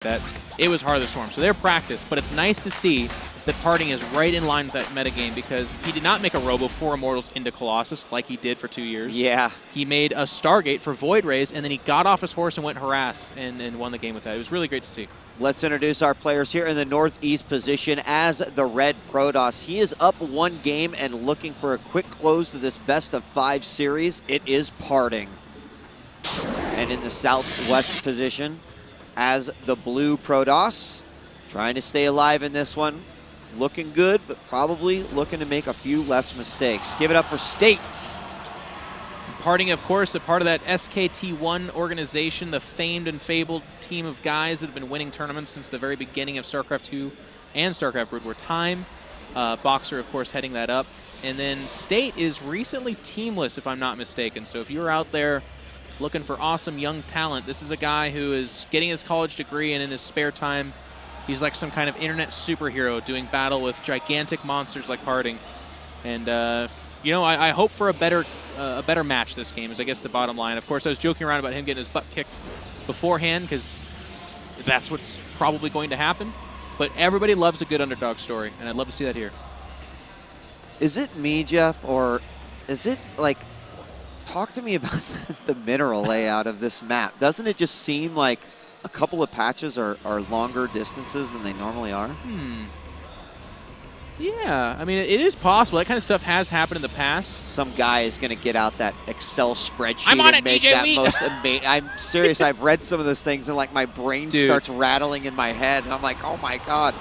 that it was Heart of the Storm. So they're practiced, but it's nice to see that Parting is right in line with that metagame because he did not make a Robo for Immortals into Colossus like he did for 2 years. Yeah. He made a Stargate for Void Rays, and then he got off his horse and went Harass and won the game with that. It was really great to see. Let's introduce our players here in the northeast position as the Red Protoss. He is up 1 game and looking for a quick close to this best-of-5 series. It is Parting. And in the southwest position as the Blue Protoss, trying to stay alive in this one. Looking good, but probably looking to make a few less mistakes. Give it up for State. Parting, of course, a part of that SKT1 organization, the famed and fabled team of guys that have been winning tournaments since the very beginning of StarCraft 2 and StarCraft Brood War Time. Boxer, of course, heading that up. And then State is recently teamless, if I'm not mistaken. So if you're out there looking for awesome young talent, this is a guy who is getting his college degree, and in his spare time, he's like some kind of internet superhero doing battle with gigantic monsters like Parting. And you know, I hope for a better match this game is, I guess, the bottom line. Of course, I was joking around about him getting his butt kicked beforehand because that's what's probably going to happen. But everybody loves a good underdog story, and I'd love to see that here. Is it me, Jeff, or is it like, talk to me about the mineral layout of this map. Doesn't it just seem like a couple of patches are longer distances than they normally are? Yeah, I mean, it is possible. That kind of stuff has happened in the past. Some guy is going to get out that Excel spreadsheet I'm on and it, make DJ that Wheat. most amazing. I'm serious. I've read some of those things, and like my brain starts rattling in my head, and I'm like, oh my god.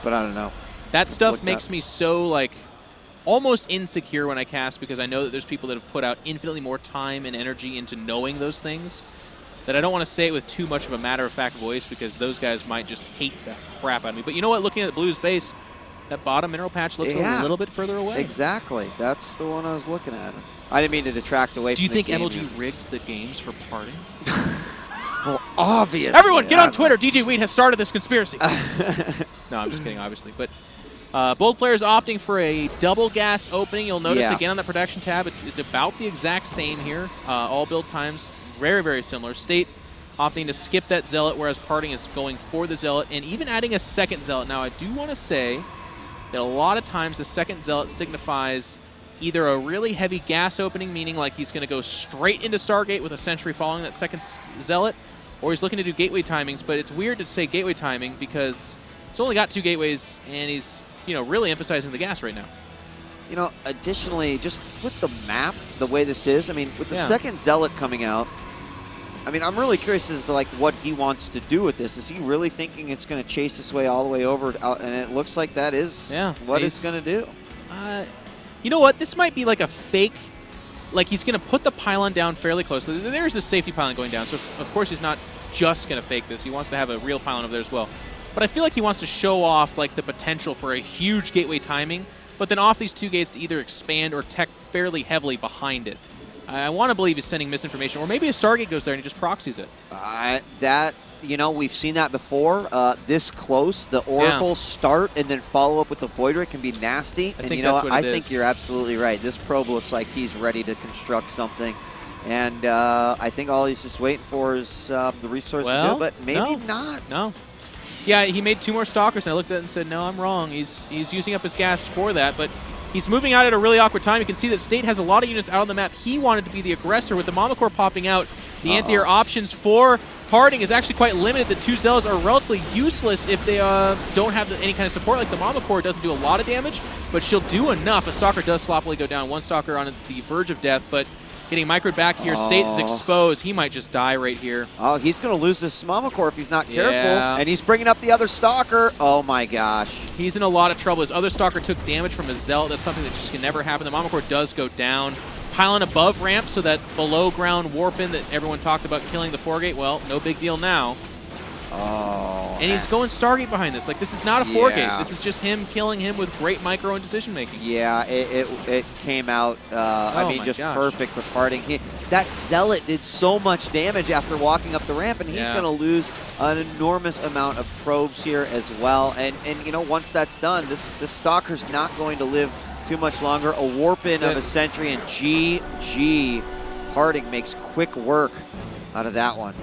But I don't know. That stuff makes me so like almost insecure when I cast, because I know that there's people that have put out infinitely more time and energy into knowing those things, that I don't want to say it with too much of a matter-of-fact voice, because those guys might just hate the crap out of me. But you know what? Looking at Blue's base, that bottom mineral patch looks a little bit further away. Exactly. That's the one I was looking at. I didn't mean to detract away from the game. Do you think MLG rigged the games for Parting? Well, obviously. Everyone, get on Twitter. DJ Wheat has started this conspiracy. No, I'm just kidding, obviously. But both players opting for a double gas opening. You'll notice again on the production tab, it's about the exact same here. All build times very, very similar. State opting to skip that Zealot, whereas Parting is going for the Zealot and even adding a second Zealot. Now, I do want to say that a lot of times the second Zealot signifies either a really heavy gas opening, meaning like he's going to go straight into Stargate with a Sentry following that second Zealot, or he's looking to do gateway timings. But it's weird to say gateway timing because he's only got 2 gateways, and he's, you know, really emphasizing the gas right now. You know, additionally, just with the map, the way this is, I mean, with the second Zealot coming out, I mean, I'm really curious as to like what he wants to do with this. Is he really thinking it's going to chase this way all the way over? And it looks like that is what it's going to do. You know what? This might be like a fake. Like, he's going to put the pylon down fairly close. There's a safety pylon going down, so of course he's not just going to fake this. He wants to have a real pylon over there as well. But I feel like he wants to show off like the potential for a huge gateway timing, but then off these 2 gates to either expand or tech fairly heavily behind it. I want to believe he's sending misinformation, or maybe a Stargate goes there and he just proxies it. You know, we've seen that before. This close, the Oracle start and then follow up with the Void Ray can be nasty. And you know what? I think you're absolutely right. This probe looks like he's ready to construct something. And I think all he's just waiting for is the resource to do, but maybe not. No. Yeah, he made 2 more Stalkers, and I looked at it and said, no, I'm wrong. He's using up his gas for that, but he's moving out at a really awkward time. You can see that State has a lot of units out on the map. He wanted to be the aggressor. With the Mama Core popping out, the anti-air options for Parting is actually quite limited. The 2 Zealots are relatively useless if they don't have any kind of support. Like the Mama Core doesn't do a lot of damage, but she'll do enough. A Stalker does sloppily go down. 1 Stalker on the verge of death, but getting microed back here. State is exposed. He might just die right here. Oh, he's going to lose this Mama Core if he's not careful. And he's bringing up the other Stalker. Oh, my gosh. He's in a lot of trouble. His other Stalker took damage from his Zealot. That's something that just can never happen. The Mama Core does go down. Pylon above ramp, so that below ground warp-in that everyone talked about killing the 4-gate, well, no big deal now. Oh. And he's going Stargate behind this. Like, this is not a 4-gate. This is just him killing him with great micro and decision-making. Yeah, it came out, I mean, just perfect for Parting. That Zealot did so much damage after walking up the ramp, and he's going to lose an enormous amount of probes here as well. And you know, once that's done, this Stalker's not going to live too much longer. A warp-in of a Sentry, and GG. Parting makes quick work out of that one.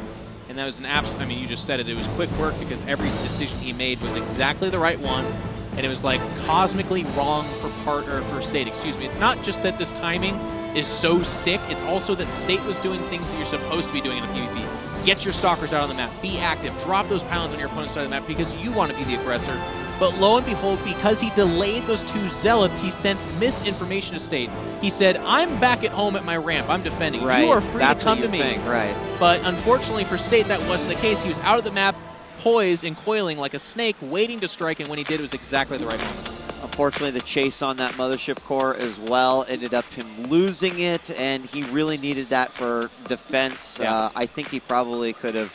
And that was an absolute, I mean, you just said it. It was quick work because every decision he made was exactly the right one. And it was like cosmically wrong for State, excuse me. It's not just that this timing is so sick, it's also that State was doing things that you're supposed to be doing in a PvP. Get your stalkers out on the map, be active, drop those pounds on your opponent's side of the map because you want to be the aggressor. But lo and behold, because he delayed those 2 zealots, he sent misinformation to State. He said, I'm back at home at my ramp, I'm defending. Right. You are free That's to come what to you me. think, right. But unfortunately for State, that wasn't the case. He was out of the map, poised and coiling like a snake, waiting to strike, and when he did, it was exactly the right moment. Unfortunately, the chase on that mothership core as well ended up him losing it, and he really needed that for defense. Yeah. I think he probably could have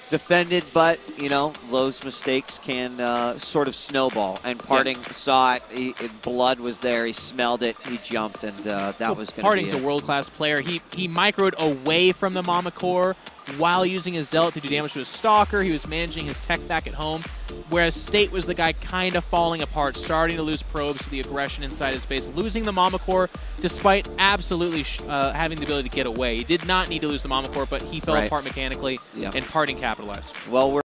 defended, but, you know, those mistakes can sort of snowball. And Parting saw it, blood was there, he smelled it, he jumped, and that was going to be Parting's a world-class player. He microed away from the Mama Core while using his Zealot to do damage to his Stalker. He was managing his tech back at home, whereas State was the guy kind of falling apart, starting to lose probes to the aggression inside his base, losing the Mama Core despite absolutely having the ability to get away. He did not need to lose the Mama Core, but he fell apart mechanically, and Parting capitalized. Well,